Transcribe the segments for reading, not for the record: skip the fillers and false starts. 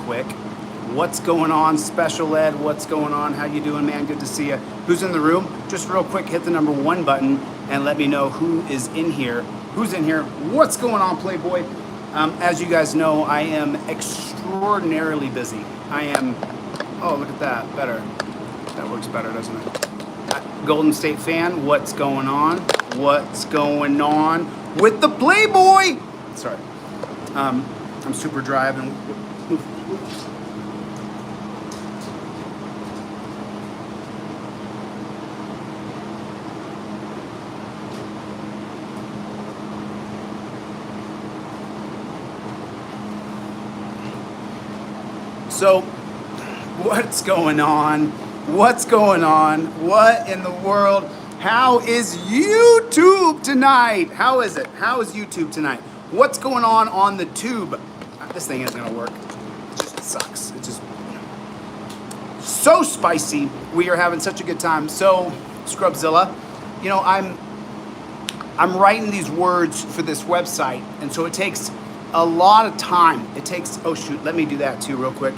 quick. What's going on, Special Ed? What's going on? How you doing, man? Good to see you. Who's in the room? Just real quick, hit the number 1 button and let me know who is in here. Who's in here? What's going on, Playboy? As you guys know, I am extraordinarily busy. I am, oh, look at that, better. That works better, doesn't it? Golden State fan, what's going on? What's going on with the Playboy? Sorry, I'm super driving. So, what's going on? What's going on? What in the world? How is YouTube tonight? How is it? How is YouTube tonight? What's going on the tube? This thing isn't gonna work. It just sucks. It's just so spicy. We are having such a good time. So, Scrubzilla, you know, I'm writing these words for this website, and so it takes a lot of time. It takes, oh shoot, let me do that too real quick.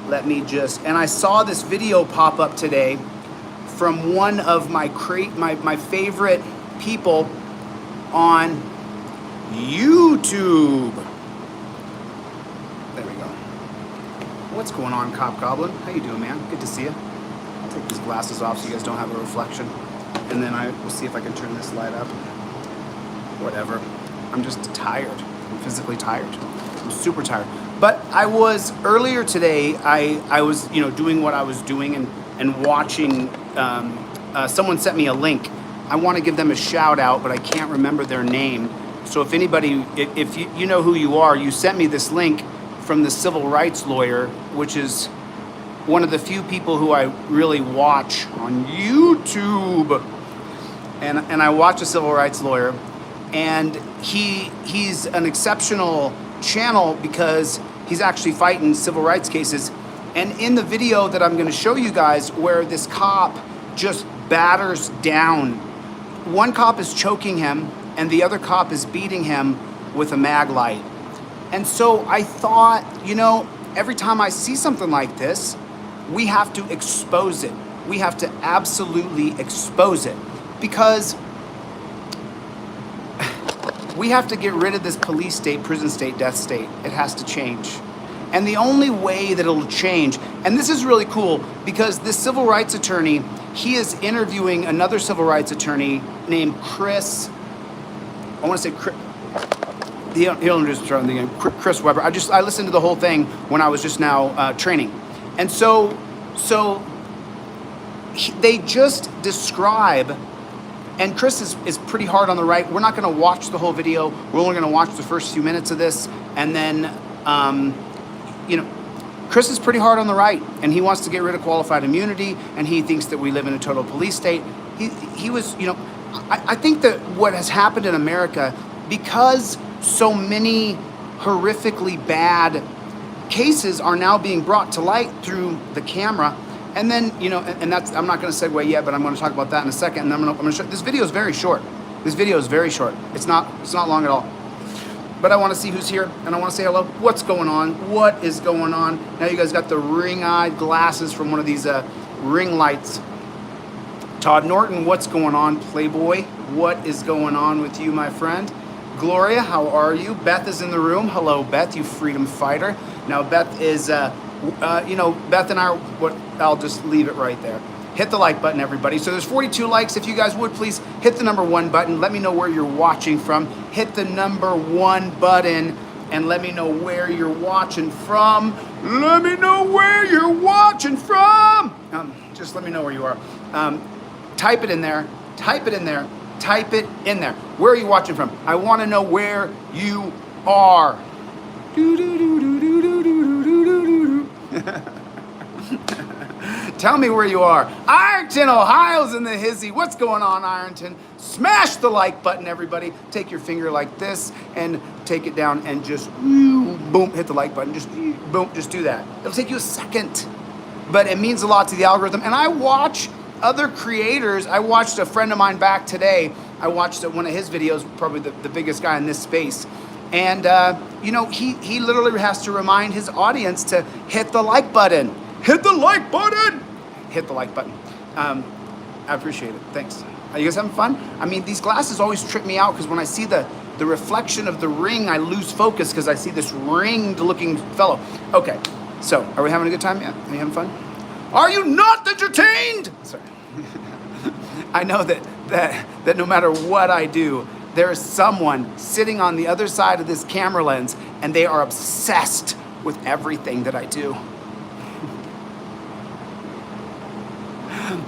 Let me just, and I saw this video pop up today from one of my favorite people on YouTube. There we go. What's going on, Cop Goblin? How you doing, man? Good to see you. I'll take these glasses off so you guys don't have a reflection. And then I will see if I can turn this light up. Whatever. I'm just tired. I'm physically tired. I'm super tired. But I was, earlier today, I was, you know, doing what I was doing and watching, someone sent me a link. I want to give them a shout out, but I can't remember their name. So if anybody, if you know who you are, you sent me this link from the civil rights lawyer, which is one of the few people who I really watch on YouTube. And I watch a civil rights lawyer, and he's an exceptional channel because he's actually fighting civil rights cases. And in the video that I'm going to show you guys, where this cop just batters down, one cop is choking him and the other cop is beating him with a mag light. And so I thought, you know, every time I see something like this, we have to expose it. We have to absolutely expose it, because we have to get rid of this police state, prison state, death state. It has to change. And the only way that it'll change, and this is really cool, because this civil rights attorney, he is interviewing another civil rights attorney named Chris, I want to say Chris, he'll introduce himself again, Chris Webber. I listened to the whole thing when I was just now training. And so they just describe, and Chris is pretty hard on the right. We're not going to watch the whole video. We're only going to watch the first few minutes of this. And then, you know, Chris is pretty hard on the right, and he wants to get rid of qualified immunity, and he thinks that we live in a total police state. He was, you know, I think that what has happened in America, because so many horrifically bad cases are now being brought to light through the camera. And then, you know, and that's, I'm not going to segue yet, but I'm going to talk about that in a second. And I'm going to show, this video is very short. This video is very short. It's not long at all. But I want to see who's here, and I want to say hello. What's going on? What is going on? Now you guys got the ring-eyed glasses from one of these ring lights. Todd Norton, what's going on, Playboy? What is going on with you, my friend? Gloria, how are you? Beth is in the room. Hello, Beth, you freedom fighter. Now Beth is, you know, Beth and I are, I'll just leave it right there. Hit the like button, everybody. So there's 42 likes. If you guys would, please hit the number 1 button. Let me know where you're watching from. Hit the number 1 button and let me know where you're watching from. Let me know where you're watching from. Just let me know where you are. Type it in there. Type it in there. Type it in there. Where are you watching from? I want to know where you are. Tell me where you are. Ironton, Ohio's in the hizzy. What's going on, Ironton? Smash the like button, everybody. Take your finger like this and take it down and just boom, hit the like button. Just boom, just do that. It'll take you a second, but it means a lot to the algorithm. And I watch other creators. I watched a friend of mine back today. I watched one of his videos, probably the biggest guy in this space. And, you know, he literally has to remind his audience to hit the like button. Hit the like button! Hit the like button. I appreciate it. Thanks. Are you guys having fun? I mean, these glasses always trip me out because when I see the reflection of the ring, I lose focus because I see this ringed looking fellow. Okay, so are we having a good time? Yeah, are you having fun? Are you not entertained? Sorry. I know that no matter what I do, there is someone sitting on the other side of this camera lens and they are obsessed with everything that I do.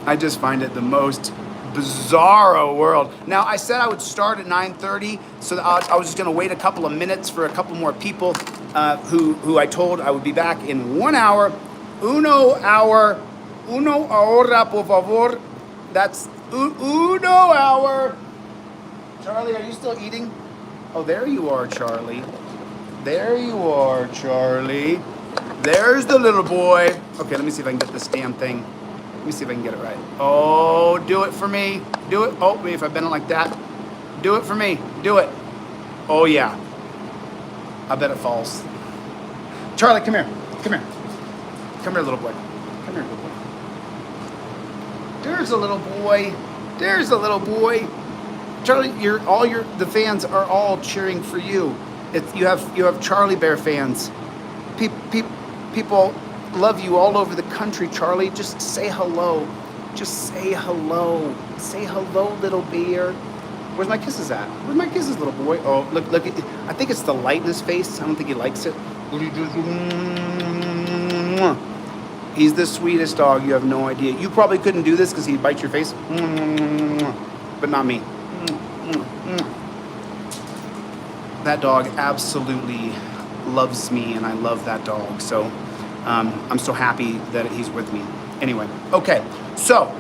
I just find it the most bizarro world. Now, I said I would start at 9:30, so that I was just gonna wait a couple of minutes for a couple more people who I told I would be back in 1 hour. Uno hora, por favor. That's uno hour. Charlie, are you still eating? Oh, there you are, Charlie. There you are, Charlie. There's the little boy. Okay, let me see if I can get this damn thing. Let me see if I can get it right. Oh, do it for me. Do it. Oh, wait, if I bend it like that. Do it for me. Do it. Oh, yeah. I bet it falls. Charlie, come here. Come here. Come here, little boy. Come here, little boy. There's a little boy. There's a little boy. Charlie, the fans are all cheering for you. You have Charlie Bear fans. People love you all over the country, Charlie. Just say hello. Just say hello. Say hello, little bear. Where's my kisses at? Where's my kisses, little boy? Oh, look. I think it's the light in his face. I don't think he likes it. He's the sweetest dog. You have no idea. You probably couldn't do this because he'd bite your face. But not me. That dog absolutely loves me, and I love that dog. So I'm so happy that he's with me. Anyway, okay. So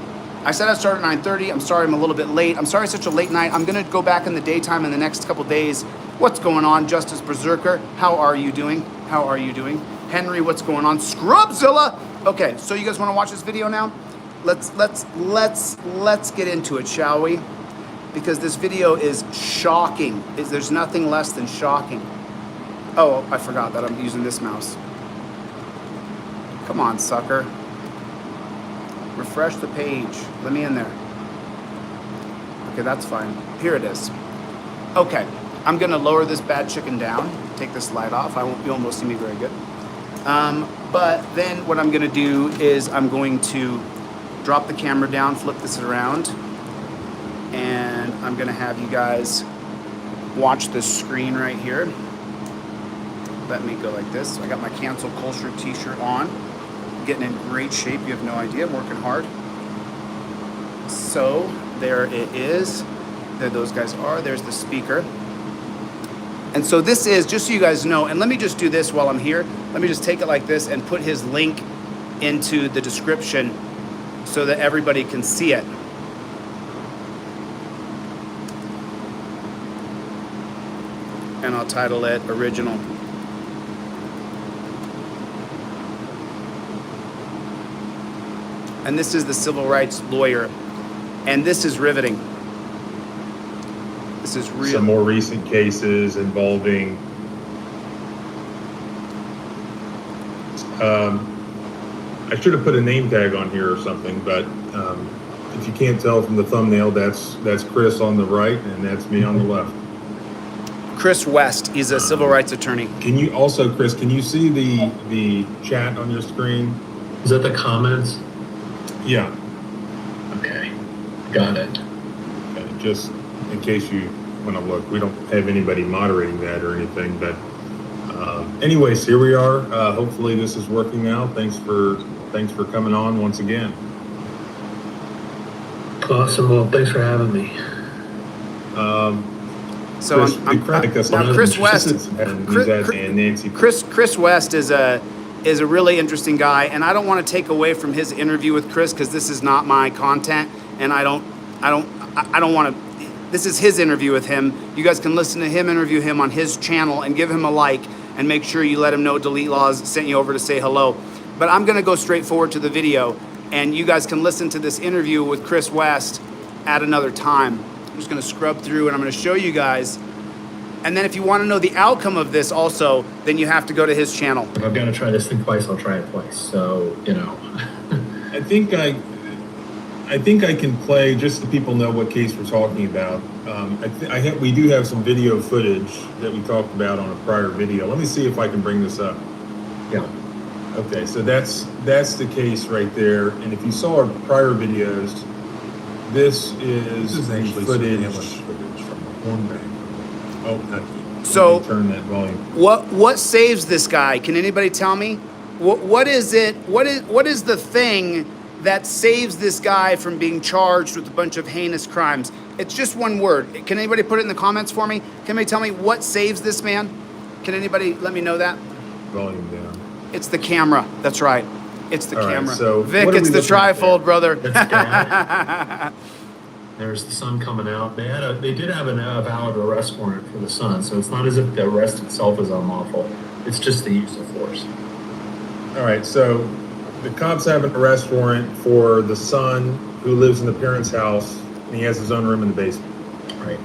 I said I started at 9:30. I'm sorry I'm a little bit late. I'm sorry it's such a late night. I'm going to go back in the daytime in the next couple days. What's going on, Justice Berserker? How are you doing? How are you doing? Henry, what's going on? Scrubzilla! Okay, so you guys want to watch this video now? Let's get into it, shall we? Because this video is shocking. There's nothing less than shocking. Oh, I forgot that I'm using this mouse. Come on, sucker. Refresh the page. Let me in there. Okay, that's fine. Here it is. Okay, I'm gonna lower this bad chicken down. Take this light off. You won't see me very good. But then what I'm gonna do is I'm going to drop the camera down, flip this around, and I'm gonna have you guys watch this screen right here. Let me go like this. I got my Cancel Culture t-shirt on. Getting in great shape, you have no idea. I'm working hard. So there it is. There those guys are. There's the speaker. And so this is, just so you guys know, and let me just do this while I'm here. Let me just take it like this and put his link into the description so that everybody can see it. And I'll title it Original. And this is the civil rights lawyer. And this is riveting. This is real. Some more recent cases involving I should have put a name tag on here or something, but if you can't tell from the thumbnail, that's Chris on the right and that's me on the left. Chris West, he's a civil rights attorney. Can you also, Chris, can you see the chat on your screen? Is that the comments? Yeah. Okay, got it. Okay, just in case you want to look, we don't have anybody moderating that or anything, but anyways, here we are. Hopefully this is working now. Thanks for coming on once again. Awesome. Well, thanks for having me. So Chris West is a really interesting guy, and I don't want to take away from his interview with Chris because this is not my content, and I don't want to. This is his interview with him. You guys can listen to him interview him on his channel and give him a like, and make sure you let him know DeletelawZ sent you over to say hello. But I'm gonna go straight forward to the video, and you guys can listen to this interview with Chris West at another time. I'm just gonna scrub through, and I'm gonna show you guys And then if you want to know the outcome of this also, then you have to go to his channel. If I've got to try this thing twice, I'll try it twice. So, I think I can play, just so people know what case we're talking about. We do have some video footage that we talked about on a prior video. Let me see if I can bring this up. yeah. Okay, so that's the case right there. And if you saw our prior videos, this is the actually footage. surveillance footage from the horn bank. Oh, So- let me turn that volume. What saves this guy? Can anybody tell me? What is it? What is the thing that saves this guy from being charged with a bunch of heinous crimes? It's just one word. Can anybody put it in the comments for me? Can anybody tell me what saves this man? Can anybody let me know that? Volume down. It's the camera. That's right. It's the All right, camera. so Vic, what are it's we the looking at trifold, there? brother. That's dad. There's the son coming out. They did have a valid arrest warrant for the son, so it's not as if the arrest itself is unlawful. It's just the use of force. All right, so the cops have an arrest warrant for the son who lives in the parents' house, and he has his own room in the basement. Right.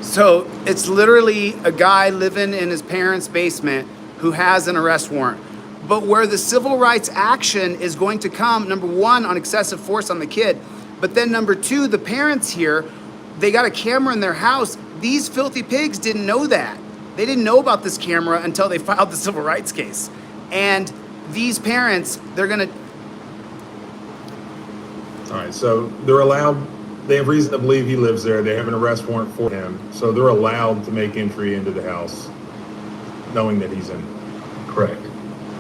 So it's literally a guy living in his parents' basement who has an arrest warrant. But where the civil rights action is going to come, number one, on excessive force on the kid, but then number two, the parents here, they got a camera in their house. These filthy pigs didn't know that. They didn't know about this camera until they filed the civil rights case. And these parents, they're gonna, All right, so they have reason to believe he lives there. They have an arrest warrant for him. So they're allowed to make entry into the house knowing that he's in it. Correct.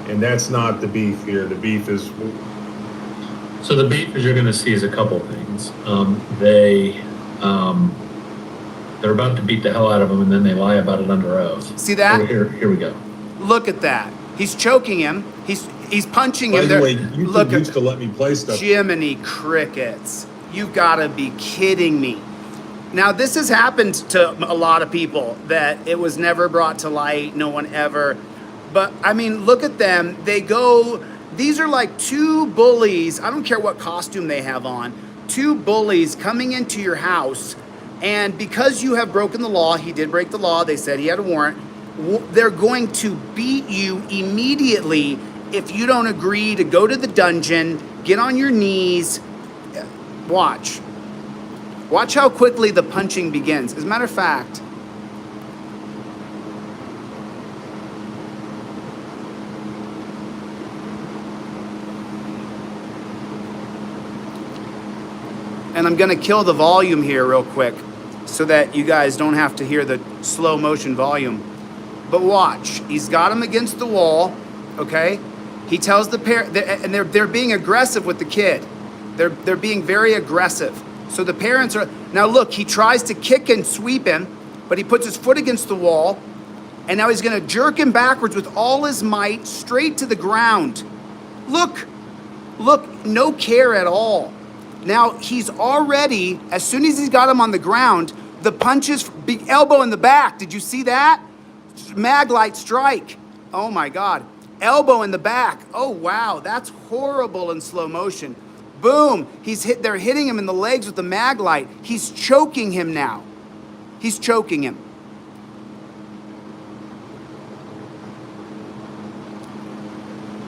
And that's not the beef here. The beef is, So the beef, as you're going to see, is a couple things. They're about to beat the hell out of him, and then they lie about it under oath. See that? Here we go. look at that. He's choking him. He's punching by him. the There. way, YouTube Look used at to let me play stuff. Jiminy crickets. You gotta be kidding me. Now, this has happened to a lot of people that it was never brought to light. No one ever. But I mean, look at them. They go, these are like two bullies. I don't care what costume they have on. Two bullies coming into your house. And because you have broken the law, he did break the law. They said he had a warrant. They're going to beat you immediately if you don't agree to go to the dungeon, get on your knees. Watch. Watch how quickly the punching begins. As a matter of fact, and I'm gonna kill the volume here real quick so that you guys don't have to hear the slow motion volume. But watch, he's got him against the wall, okay? He tells the parent, and they're being aggressive with the kid. They're being very aggressive. So the parents are, now look, he tries to kick and sweep him, but he puts his foot against the wall, and now he's gonna jerk him backwards with all his might, straight to the ground. Look, no care at all. Now he's already, as soon as he's got him on the ground, the punches, big elbow in the back, did you see that? Maglite strike, oh my God. Elbow in the back, oh wow, that's horrible in slow motion. Boom, they're hitting him in the legs with the Maglite. He's choking him now. He's choking him.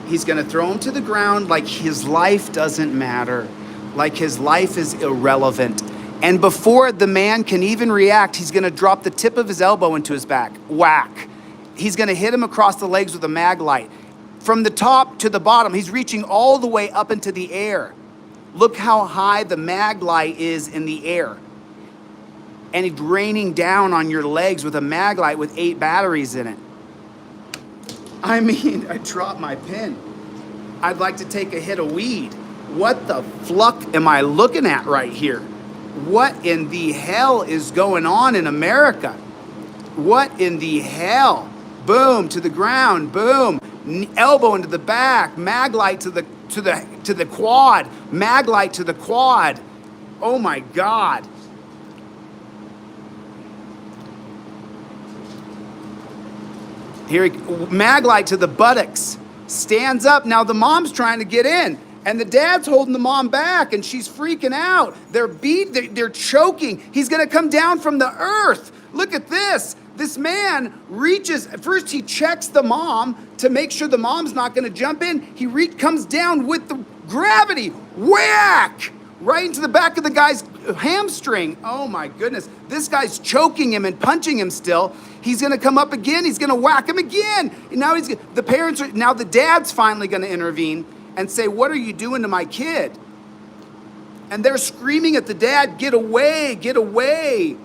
He's gonna throw him to the ground like his life doesn't matter, like his life is irrelevant. And before the man can even react, he's gonna drop the tip of his elbow into his back. Whack. He's gonna hit him across the legs with a Maglite. From the top to the bottom, he's reaching all the way up into the air. Look how high the Maglite is in the air. And it's raining down on your legs with a Maglite with 8 batteries in it. I mean, I dropped my pen. I'd like to take a hit of weed. What the fluck am I looking at right here? What in the hell is going on in America? What in the hell? Boom, to the ground, boom. Elbow into the back, Maglite to the quad, Maglite to the quad. Oh my God. Here, Maglite to the buttocks, stands up. Now the mom's trying to get in, and the dad's holding the mom back, and she's freaking out. They're choking. He's gonna come down from the earth. Look at this. This man reaches, first he checks the mom to make sure the mom's not gonna jump in. He comes down with the gravity, whack, right into the back of the guy's hamstring. Oh my goodness. This guy's choking him and punching him still. He's gonna come up again, he's gonna whack him again. And now the dad's finally gonna intervene and say, what are you doing to my kid? And they're screaming at the dad, get away, get away.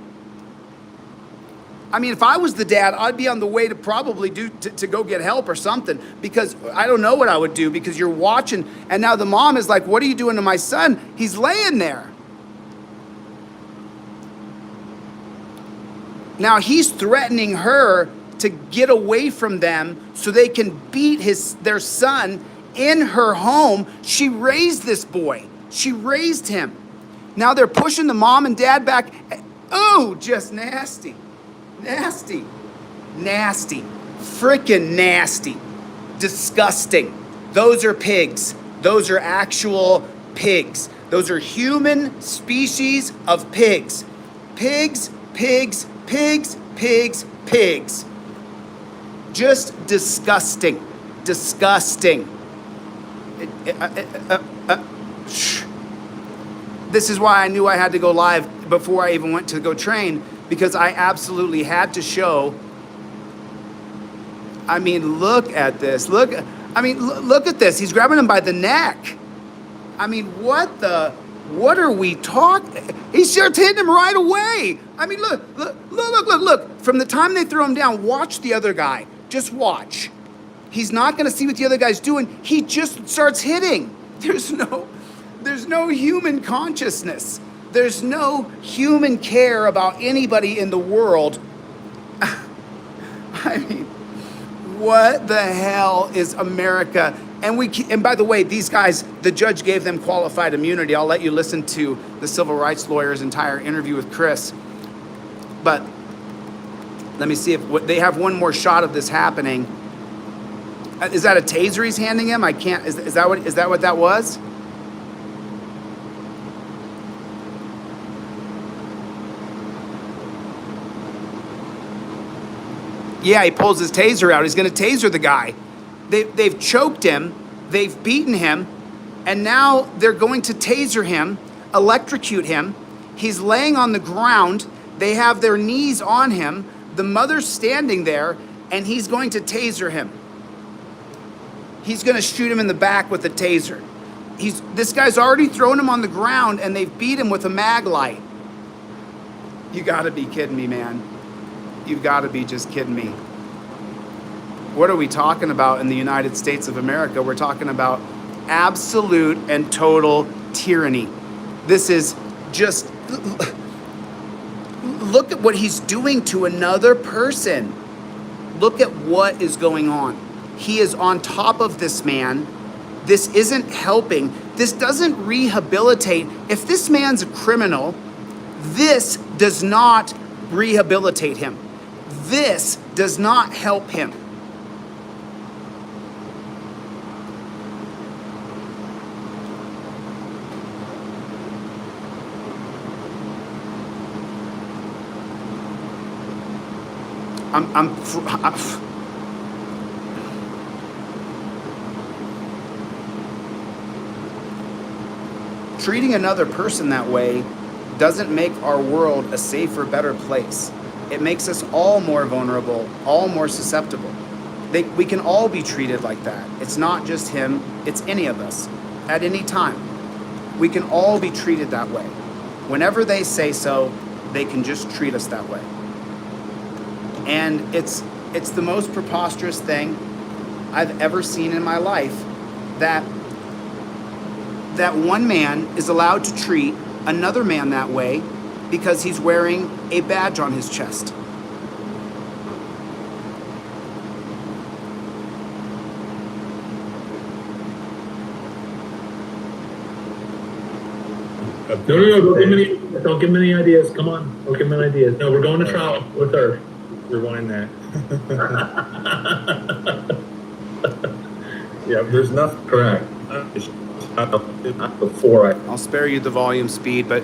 I mean, if I was the dad, I'd be on the way to probably to go get help or something, because I don't know what I would do, because you're watching, and now the mom is like, what are you doing to my son? He's laying there. Now he's threatening her to get away from them so they can beat their son in her home. She raised this boy. She raised him. Now they're pushing the mom and dad back. Oh, just nasty. Nasty. Nasty. Freaking nasty. Disgusting. Those are pigs. Those are actual pigs. Those are human species of pigs. Pigs, pigs, pigs, pigs, pigs. Just disgusting. Disgusting. This is why I knew I had to go live before I even went to go train, because I absolutely had to show. I mean, look at this. Look at this. He's grabbing him by the neck. I mean, what are we talking? He starts hitting him right away. I mean, look. From the time they throw him down, watch the other guy. Just watch. He's not going to see what the other guy's doing. He just starts hitting. There's no human consciousness. There's no human care about anybody in the world. I mean, what the hell is America? And by the way, these guys, the judge gave them qualified immunity. I'll let you listen to the civil rights lawyer's entire interview with Chris. But let me see if they have one more shot of this happening. Is that a taser he's handing him? I can't. Is that what that was? Yeah, he pulls his taser out. He's going to taser the guy. They've choked him. They've beaten him. And now they're going to taser him, electrocute him. He's laying on the ground. They have their knees on him. The mother's standing there, and he's going to taser him. He's going to shoot him in the back with a taser. This guy's already thrown him on the ground, and they've beat him with a mag light. You got to be kidding me, man. You've got to be just kidding me. What are we talking about in the United States of America? We're talking about absolute and total tyranny. This is just, look at what he's doing to another person. Look at what is going on. He is on top of this man. This isn't helping. This doesn't rehabilitate. If this man's a criminal, this does not rehabilitate him. This does not help him. Treating another person that way doesn't make our world a safer, better place. It makes us all more vulnerable, all more susceptible. We can all be treated like that. It's not just him, it's any of us at any time. We can all be treated that way. Whenever they say so, they can just treat us that way. And it's the most preposterous thing I've ever seen in my life, that one man is allowed to treat another man that way because he's wearing a badge on his chest. No, don't give him any ideas. Come on, don't give him any ideas. No, we're going to trial with her. Rewind that. Yeah, there's nothing. Correct. I'll spare you the volume speed, but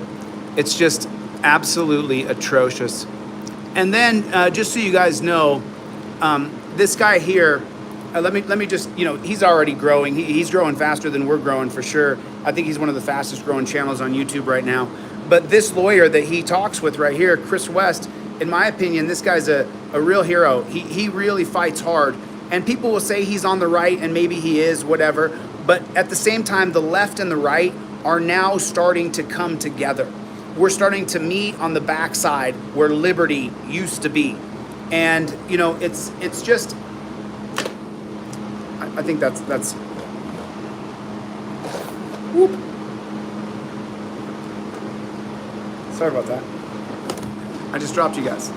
it's just absolutely atrocious. And then, just so you guys know, this guy here, let me just, he's already growing. He's growing faster than we're growing for sure. I think he's one of the fastest growing channels on YouTube right now. But this lawyer that he talks with right here, Chris West, in my opinion, this guy's a real hero. He really fights hard. And people will say he's on the right, and maybe he is, whatever. But at the same time, the left and the right are now starting to come together. We're starting to meet on the backside where liberty used to be. And, it's just, I think that's, whoop. Sorry about that. I just dropped you guys.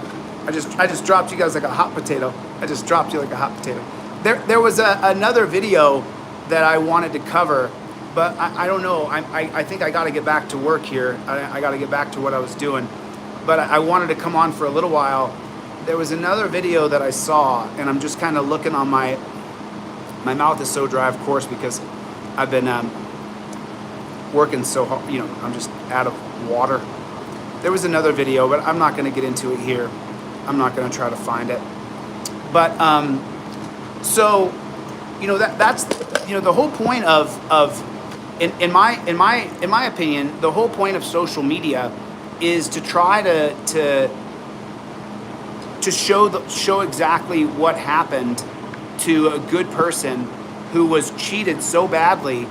I just dropped you guys like a hot potato. I just dropped you like a hot potato. There was another video that I wanted to cover, but I don't know. I think I got to get back to work here. I got to get back to what I was doing. But I wanted to come on for a little while. There was another video that I saw, and I'm just kind of looking on my mouth is so dry, of course, because I've been working so hard. I'm just out of water. There was another video, but I'm not going to get into it here. I'm not going to try to find it. But so that's the whole point of in my opinion, the whole point of social media is to try to show exactly what happened to a good person who was cheated so badly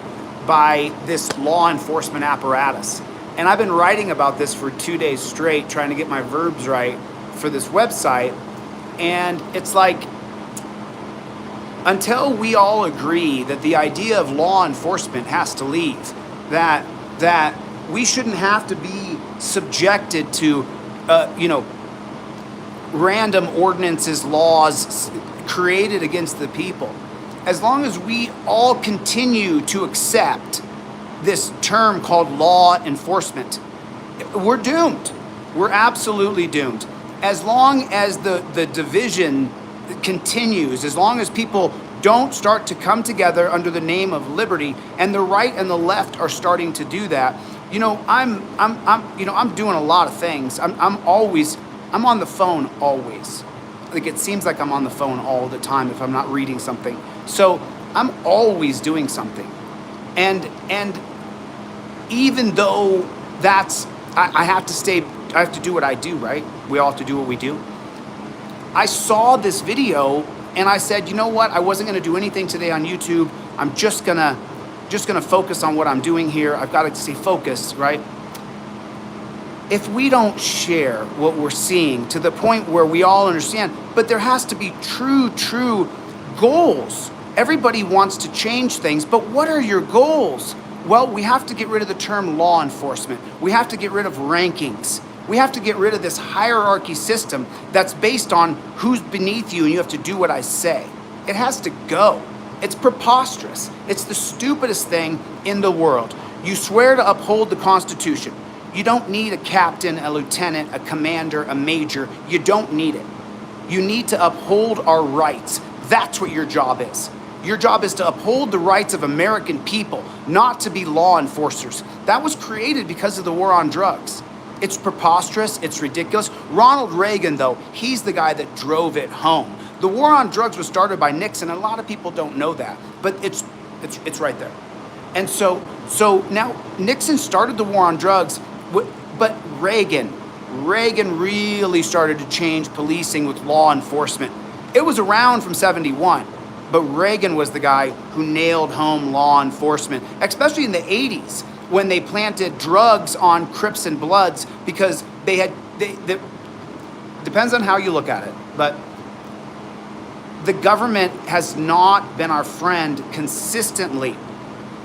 by this law enforcement apparatus. And I've been writing about this for 2 days straight, trying to get my verbs right for this website. And it's like, until we all agree that the idea of law enforcement has to leave, that we shouldn't have to be subjected to, random ordinances, laws created against the people. As long as we all continue to accept this term called law enforcement, we're doomed. We're absolutely doomed. As long as the division continues, as long as people don't start to come together under the name of liberty, and the right and the left are starting to do that, I'm doing a lot of things. I'm on the phone always. Like, it seems like I'm on the phone all the time if I'm not reading something. So I'm always doing something. And even though I have to do what I do, right? We all have to do what we do. I saw this video and I said, you know what? I wasn't going to do anything today on YouTube. I'm just gonna focus on what I'm doing here. I've got to stay focused, right? If we don't share what we're seeing to the point where we all understand, but there has to be true goals. Everybody wants to change things, but what are your goals? Well, we have to get rid of the term law enforcement. We have to get rid of rankings. We have to get rid of this hierarchy system that's based on who's beneath you and you have to do what I say. It has to go. It's preposterous. It's the stupidest thing in the world. You swear to uphold the Constitution. You don't need a captain, a lieutenant, a commander, a major. You don't need it. You need to uphold our rights. That's what your job is. Your job is to uphold the rights of American people, not to be law enforcers. That was created because of the war on drugs. It's preposterous. It's ridiculous. Ronald Reagan, though, he's the guy that drove it home. The war on drugs was started by Nixon, and a lot of people don't know that, but it's right there. And so now Nixon started the war on drugs, but Reagan really started to change policing with law enforcement. It was around from 71, but Reagan was the guy who nailed home law enforcement, especially in the 80s when they planted drugs on Crips and Bloods because they depends on how you look at it, but the government has not been our friend consistently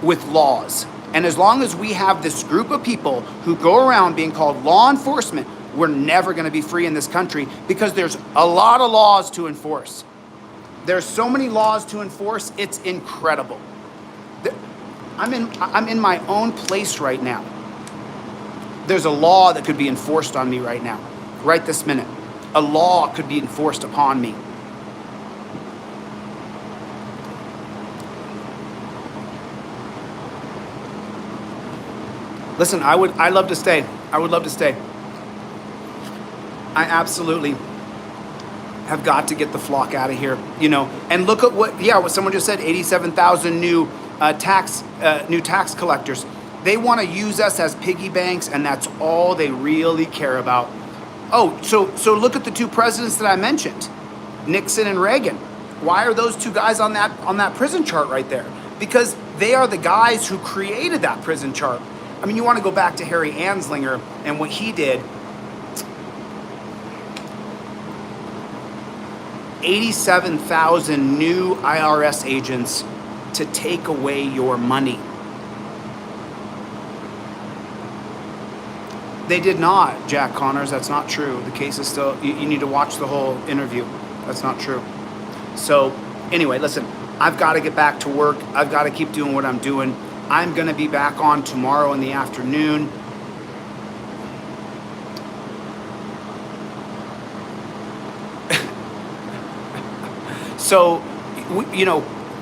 with laws. And as long as we have this group of people who go around being called law enforcement, we're never going to be free in this country because there's a lot of laws to enforce. There's so many laws to enforce, it's incredible. I'm in my own place right now. There's a law that could be enforced on me right now, right this minute. A law could be enforced upon me. Listen, I'd love to stay. I would love to stay. I absolutely have got to get the flock out of here, you know. And look at what someone just said, 87,000 new tax collectors. They want to use us as piggy banks, and that's all they really care about. Oh, so look at the two presidents that I mentioned, Nixon and Reagan. Why are those two guys on that prison chart right there? Because they are the guys who created that prison chart. I mean, you want to go back to Harry Anslinger and what he did. 87,000 new IRS agents to take away your money. They did not, Jack Connors. That's not true. The case is still, you need to watch the whole interview. That's not true. So anyway, listen, I've got to get back to work. I've got to keep doing what I'm doing. I'm going to be back on tomorrow in the afternoon. So,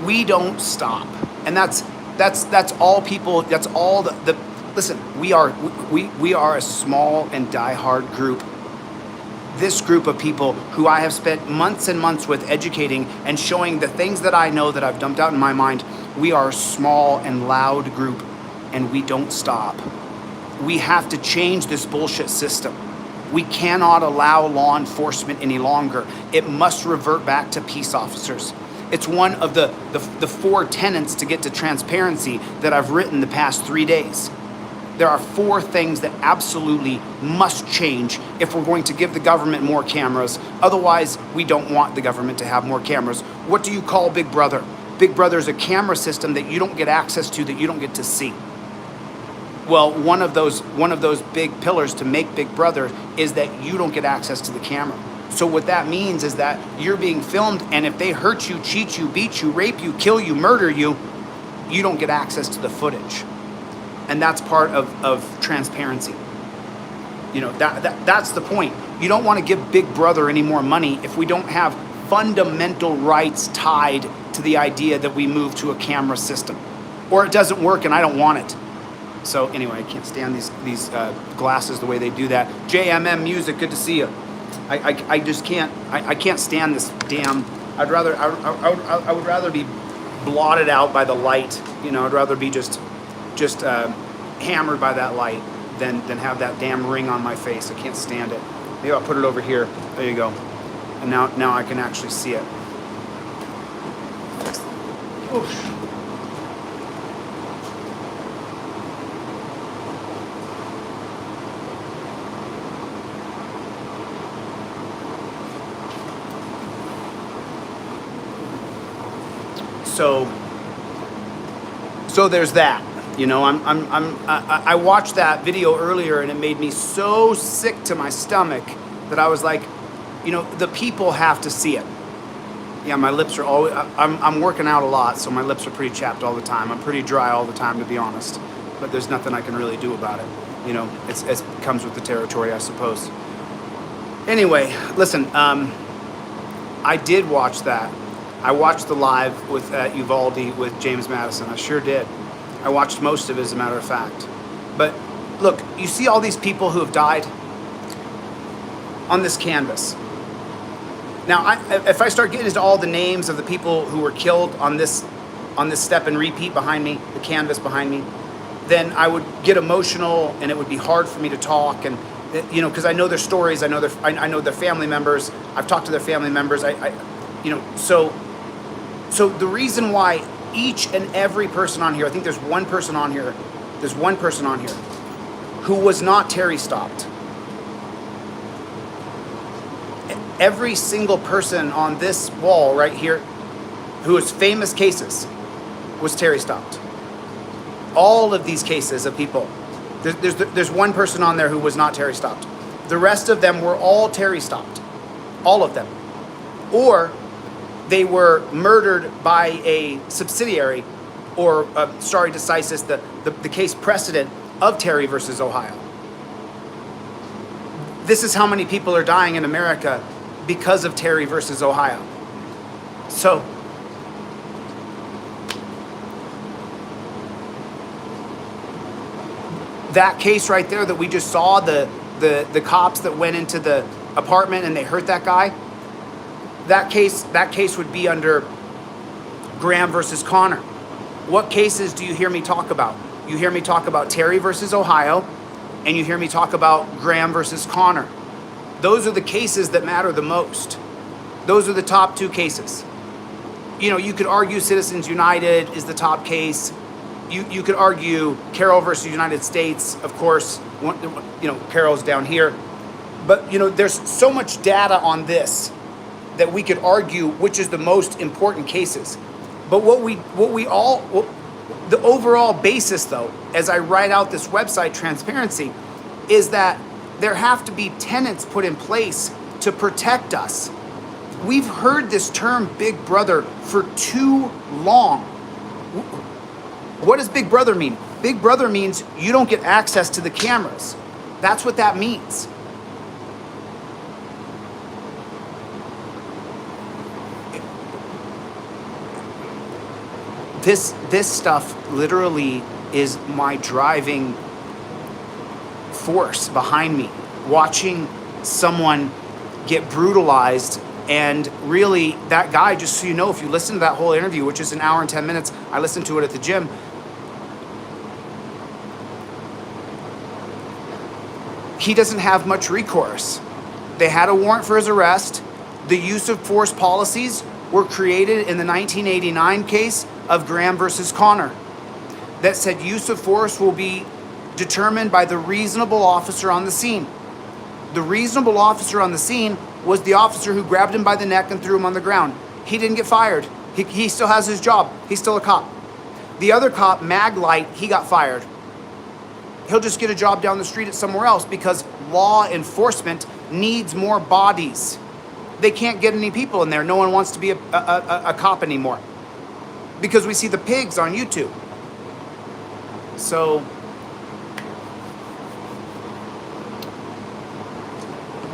we don't stop. And that's all people, that's all the listen, we are a small and diehard group. This group of people who I have spent months and months with educating and showing the things that I know that I've dumped out in my mind. We are a small and loud group, and we don't stop. We have to change this bullshit system. We cannot allow law enforcement any longer. It must revert back to peace officers. It's one of the 4 tenets to get to transparency that I've written the past 3 days. There are 4 things that absolutely must change if we're going to give the government more cameras. Otherwise, we don't want the government to have more cameras. What do you call Big Brother? Big Brother is a camera system that you don't get access to, that you don't get to see. Well, one of those big pillars to make Big Brother is that you don't get access to the camera. So what that means is that you're being filmed, and if they hurt you, cheat you, beat you, rape you, kill you, murder you, you don't get access to the footage. And that's part of transparency. That's the point. You don't want to give Big Brother any more money if we don't have fundamental rights tied to the idea that we move to a camera system, or it doesn't work and I don't want it. So anyway, I can't stand these glasses the way they do that. JMM Music, good to see you. I just can't. I can't stand this damn. I would rather be blotted out by the light. I'd rather be just hammered by that light than have that damn ring on my face. I can't stand it. Maybe I'll put it over here. There you go. And now I can actually see it. Oof. So there's that. I watched that video earlier and it made me so sick to my stomach that I was like, the people have to see it. Yeah, my lips are always, I'm working out a lot, so my lips are pretty chapped all the time. I'm pretty dry all the time, to be honest. But there's nothing I can really do about it. It comes with the territory, I suppose. Anyway, listen, I did watch that. I watched the live with Uvalde with James Madison. I sure did. I watched most of it, as a matter of fact. But look, you see all these people who have died on this canvas. Now, if I start getting into all the names of the people who were killed on this step and repeat behind me, the canvas behind me, then I would get emotional and it would be hard for me to talk. And because I know their stories, I know their family members. I've talked to their family members. So the reason why each and every person on here, I think there's one person on here who was not Terry stopped. Every single person on this wall right here who is famous cases was Terry stopped. All of these cases of people, there's one person on there who was not Terry stopped. The rest of them were all Terry stopped. All of them. Or they were murdered by a subsidiary, or stare decisis, the case precedent of Terry versus Ohio. This is how many people are dying in America because of Terry versus Ohio. So, that case right there that we just saw, the cops that went into the apartment and they hurt that guy, that case would be under Graham versus Connor. What cases do you hear me talk about? You hear me talk about Terry versus Ohio, and you hear me talk about Graham versus Connor. Those are the cases that matter the most. Those are the top two cases. You know, you could argue Citizens United is the top case. You could argue Carroll versus United States, of course. You know, Carroll's down here. But, you know, there's so much data on this that we could argue which is the most important cases. But the overall basis, though, as I write out this website transparency, is that there have to be tenets put in place to protect us. We've heard this term Big Brother for too long. What does Big Brother mean? Big Brother means you don't get access to the cameras. That's what that means. This stuff literally is my driving force behind me. Watching someone get brutalized, and really that guy, just so you know, if you listen to that whole interview, which is an hour and 10 minutes, I listened to it at the gym. He doesn't have much recourse. They had a warrant for his arrest. The use of force policies were created in the 1989 case of Graham versus Connor that said use of force will be determined by the reasonable officer on the scene. The reasonable officer on the scene was the officer who grabbed him by the neck and threw him on the ground. He didn't get fired. He still has his job. He's still a cop. The other cop, Maglite, he got fired. He'll just get a job down the street at somewhere else because law enforcement needs more bodies. They can't get any people in there. No one wants to be a cop anymore because we see the pigs on YouTube. So,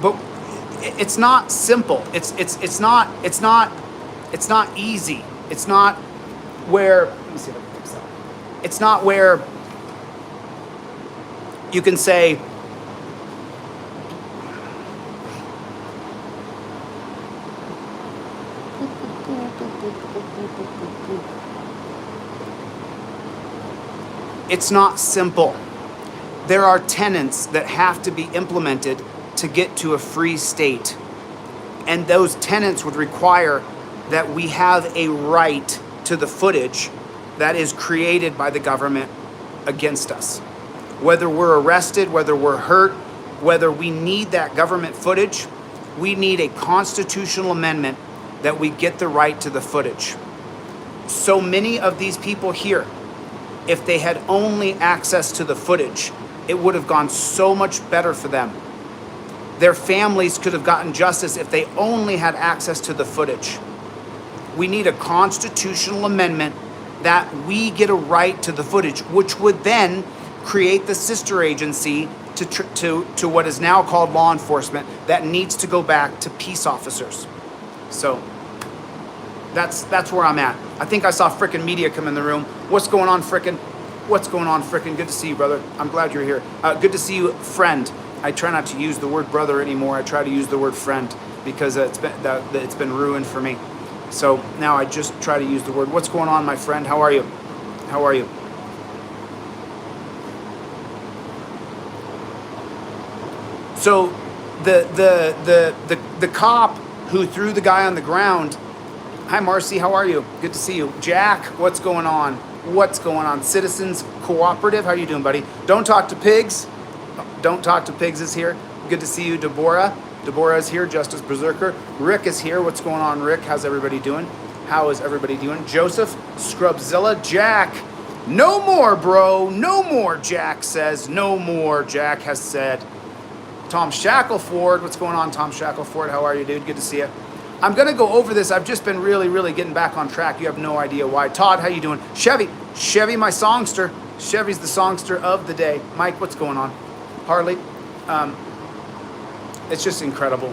but it's not simple. It's not easy. It's not where, let me see if I can fix that. It's not where you can say, it's not simple. There are tenets that have to be implemented to get to a free state. And those tenets would require that we have a right to the footage that is created by the government against us. Whether we're arrested, whether we're hurt, whether we need that government footage, we need a constitutional amendment that we get the right to the footage. So many of these people here, if they had only access to the footage, it would have gone so much better for them. Their families could have gotten justice if they only had access to the footage. We need a constitutional amendment that we get a right to the footage, which would then create the sister agency to what is now called law enforcement that needs to go back to peace officers. So that's where I'm at. I think I saw frickin' media come in the room. What's going on, frickin'? What's going on, frickin'? Good to see you, brother. I'm glad you're here. Good to see you, friend. I try not to use the word brother anymore. I try to use the word friend because it's been ruined for me. So now I just try to use the word. What's going on, my friend? How are you? How are you? So the cop who threw the guy on the ground. Hi, Marcy. How are you? Good to see you. Jack, what's going on? What's going on? Citizens Cooperative. How you doing, buddy? Don't talk to pigs. Don't talk to pigs is here. Good to see you, Deborah. Deborah is here. Justice Berserker. Rick is here. What's going on, Rick? How's everybody doing? How is everybody doing? Joseph, Scrubzilla, Jack. No more, bro. No more, Jack says. No more, Jack has said. Tom Shackleford. What's going on, Tom Shackleford? How are you, dude? Good to see you. I'm going to go over this. I've just been really getting back on track. You have no idea why. Todd, how you doing? Chevy, my songster. Chevy's the songster of the day. Mike, what's going on? Harley. It's just incredible.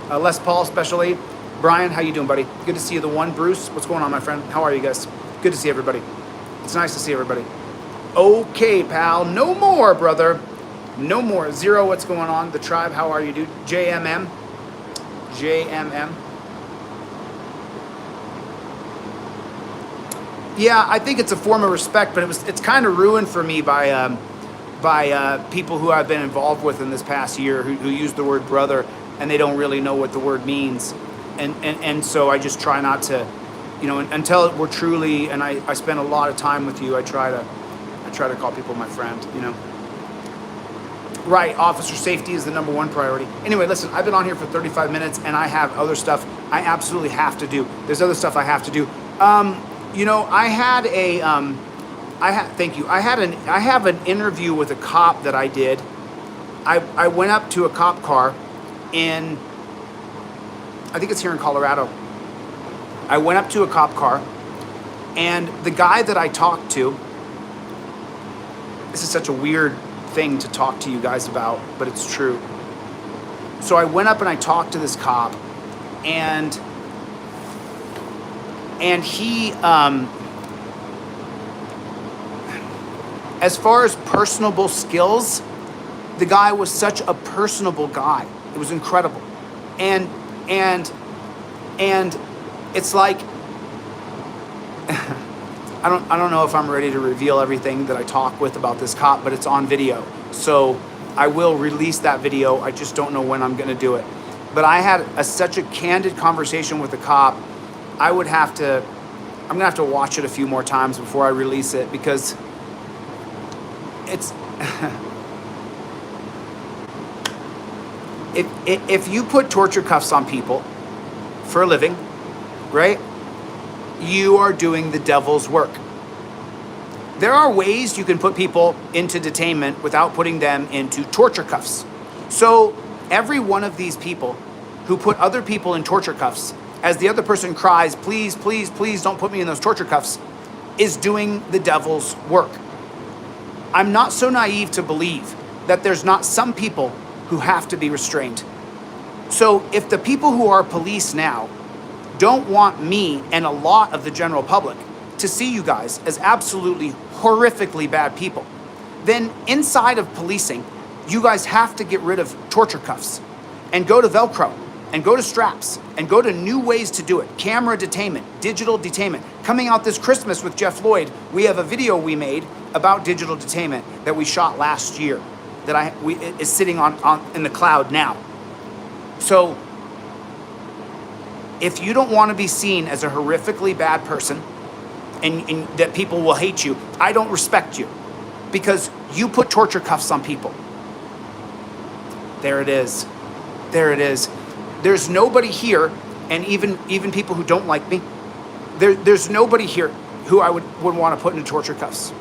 Les Paul, Special Aid. Brian, how you doing, buddy? Good to see you. The one, Bruce. What's going on, my friend? How are you guys? Good to see everybody. It's nice to see everybody. Okay, pal. No more, brother. No more. Zero, what's going on? The Tribe, how are you, dude? JMM. Yeah, I think it's a form of respect, but it's kind of ruined for me by people who I've been involved with in this past year who use the word brother and they don't really know what the word means, and so I just try not to, until we're truly, and I spend a lot of time with you. I try to call people my friend. Right, officer safety is the number one priority. Anyway, listen, I've been on here for 35 minutes and I have other stuff I absolutely have to do. There's other stuff I have to do. Thank you. I have an interview with a cop that I did. I went up to a cop car in, I think it's here in Colorado. I went up to a cop car and the guy that I talked to, this is such a weird thing to talk to you guys about, but it's true. So I went up and I talked to this cop and he, as far as personable skills, the guy was such a personable guy. It was incredible. And it's like, I don't know if I'm ready to reveal everything that I talk with about this cop, but it's on video. So I will release that video. I just don't know when I'm gonna do it. But I had such a candid conversation with the cop. I'm gonna have to watch it a few more times before I release it because it's, if you put torture cuffs on people for a living, right? You are doing the devil's work. There are ways you can put people into detainment without putting them into torture cuffs. So every one of these people who put other people in torture cuffs, as the other person cries, please, please, please don't put me in those torture cuffs, is doing the devil's work. I'm not so naive to believe that there's not some people who have to be restrained. So if the people who are police now don't want me and a lot of the general public to see you guys as absolutely horrifically bad people, then inside of policing, you guys have to get rid of torture cuffs and go to Velcro and go to straps and go to new ways to do it. Camera detainment, digital detainment. Coming out this Christmas with Jeff Lloyd, we have a video we made about digital detainment that we shot last year that is sitting on in the cloud now. So if you don't want to be seen as a horrifically bad person and that people will hate you, I don't respect you because you put torture cuffs on people. There it is. There it is. There's nobody here, and even people who don't like me, there's nobody here who I would want to put into torture cuffs.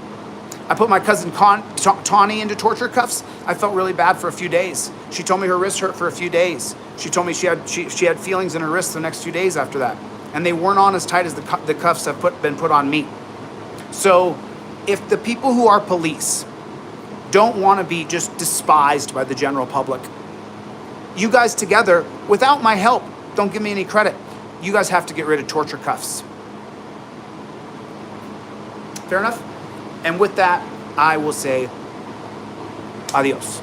I put my cousin Tawny into torture cuffs. I felt really bad for a few days. She told me her wrist hurt for a few days. She told me she had feelings in her wrists the next few days after that. And they weren't on as tight as the cuffs have been put on me. So if the people who are police don't want to be just despised by the general public, you guys together, without my help, don't give me any credit, you guys have to get rid of torture cuffs. Fair enough? And with that, I will say adios,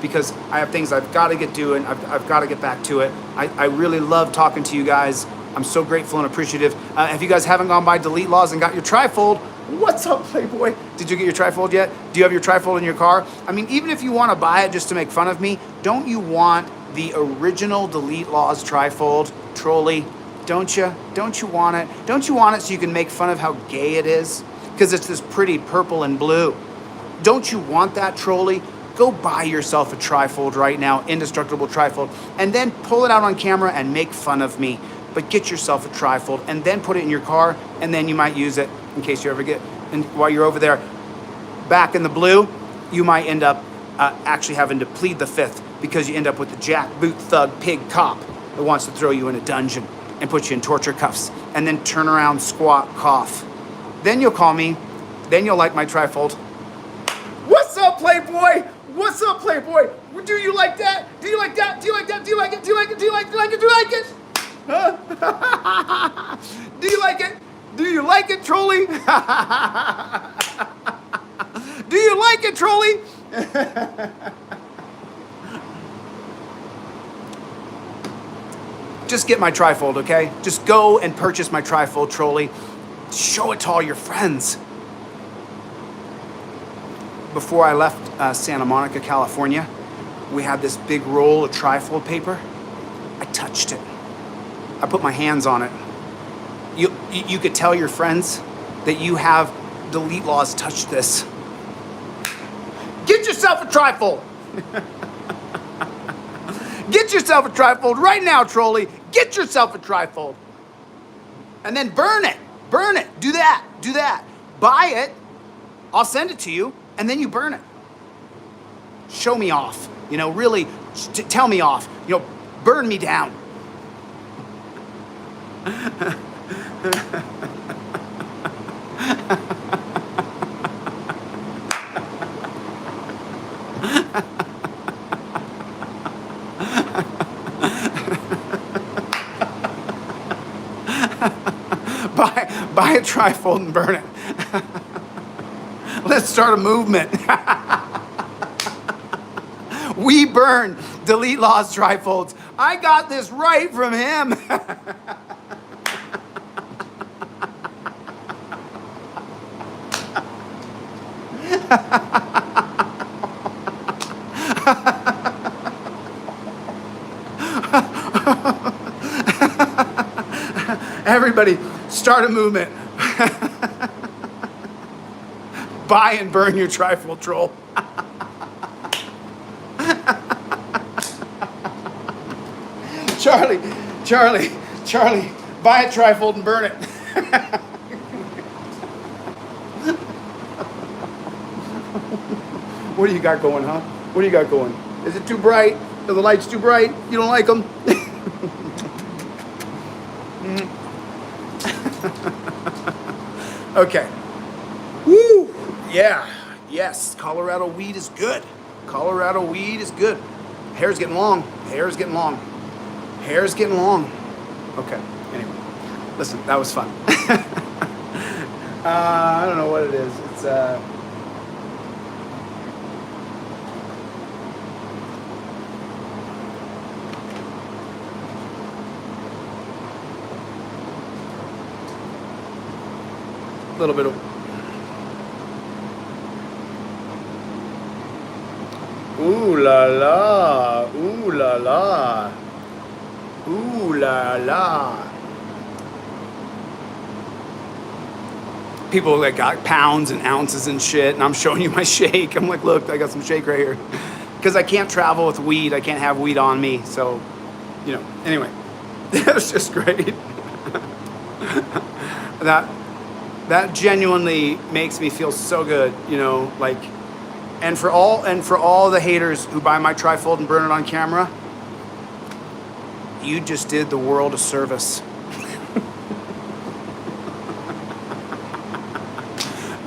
because I have things I've got to get doing. I've got to get back to it. I really love talking to you guys. I'm so grateful and appreciative. If you guys haven't gone by DeletelawZ and got your trifold, what's up, Playboy? Did you get your trifold yet? Do you have your trifold in your car? I mean, even if you want to buy it just to make fun of me, don't you want the original DeletelawZ trifold, trolley? Don't you? Don't you want it? Don't you want it so you can make fun of how gay it is? Because it's this pretty purple and blue. Don't you want that, trolley? Go buy yourself a trifold right now, Indestructible trifold, and then pull it out on camera and make fun of me. But get yourself a trifold and then put it in your car, and then you might use it in case you ever get, and while you're over there back in the blue, you might end up actually having to plead the fifth because you end up with the jackboot thug pig cop that wants to throw you in a dungeon and put you in torture cuffs and then turn around, squat, cough. Then you'll call me, then you'll like my trifold. What's up, Playboy? What's up, Playboy? Do you like that? Do you like that? Do you like that? Do you like it? Do you like it? Do you like it? Do you like it? Do you like it? Huh? Do you like it? Do you like it, trolley? Do you like it, trolley? Just get my trifold, okay? Just go and purchase my trifold, trolley. Show it to all your friends. Before I left Santa Monica, California, we had this big roll of trifold paper. I touched it. I put my hands on it. You could tell your friends that you have DeletelawZ touch this. Get yourself a trifold. Get yourself a trifold right now, trolley. Get yourself a trifold. And then burn it. Burn it. Do that. Do that. Buy it. I'll send it to you. And then you burn it. Show me off. Really tell me off. Burn me down. Buy a trifold and burn it. Let's start a movement. We burn DeletelawZ trifolds. I got this right from him. Everybody, start a movement. Buy and burn your trifold, troll. Charlie, buy a trifold and burn it. What do you got going, huh? What do you got going? Is it too bright? Are the lights too bright? You don't like them? Okay. Woo! Yeah. Yes. Colorado weed is good. Colorado weed is good. Hair's getting long. Hair's getting long. Hair's getting long. Okay. Anyway. Listen, that was fun. I don't know what it is. It's a little bit of ooh la la, ooh la la, ooh la la. People that got pounds and ounces and shit, and I'm showing you my shake. I'm like, look, I got some shake right here. Because I can't travel with weed. I can't have weed on me. So, anyway, that was just great. That genuinely makes me feel so good, and for all the haters who buy my trifold and burn it on camera, you just did the world a service.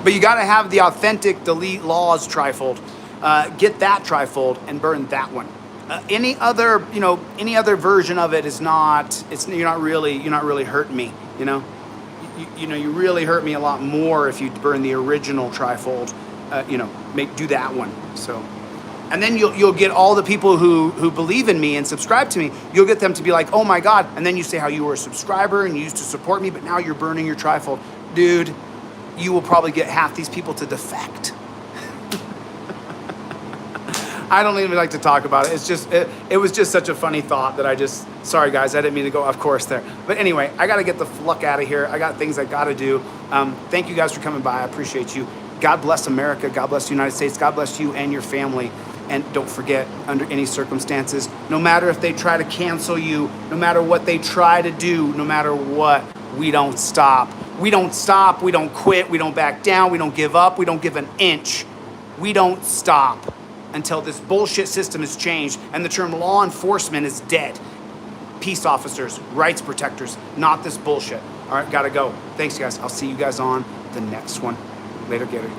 But you got to have the authentic DeletelawZ trifold. Get that trifold and burn that one. Any other version of it is not. You're not really hurting me. You really hurt me a lot more if you burn the original trifold. Do that one. So, and then you'll get all the people who believe in me and subscribe to me. You'll get them to be like, oh my God. And then you say how you were a subscriber and you used to support me, but now you're burning your trifold, dude. You will probably get half these people to defect. I don't even like to talk about it. It's just, it was just such a funny thought that sorry guys, I didn't mean to go off course there. But anyway, I got to get the fuck out of here. I got things I got to do. Thank you guys for coming by. I appreciate you. God bless America. God bless the United States. God bless you and your family. And don't forget, under any circumstances, no matter if they try to cancel you, no matter what they try to do, no matter what, we don't stop. We don't stop. We don't quit. We don't back down. We don't give up. We don't give an inch. We don't stop until this bullshit system is changed and the term law enforcement is dead. Peace officers, rights protectors, not this bullshit. All right, gotta go. Thanks, guys. I'll see you guys on the next one. Later, Gary.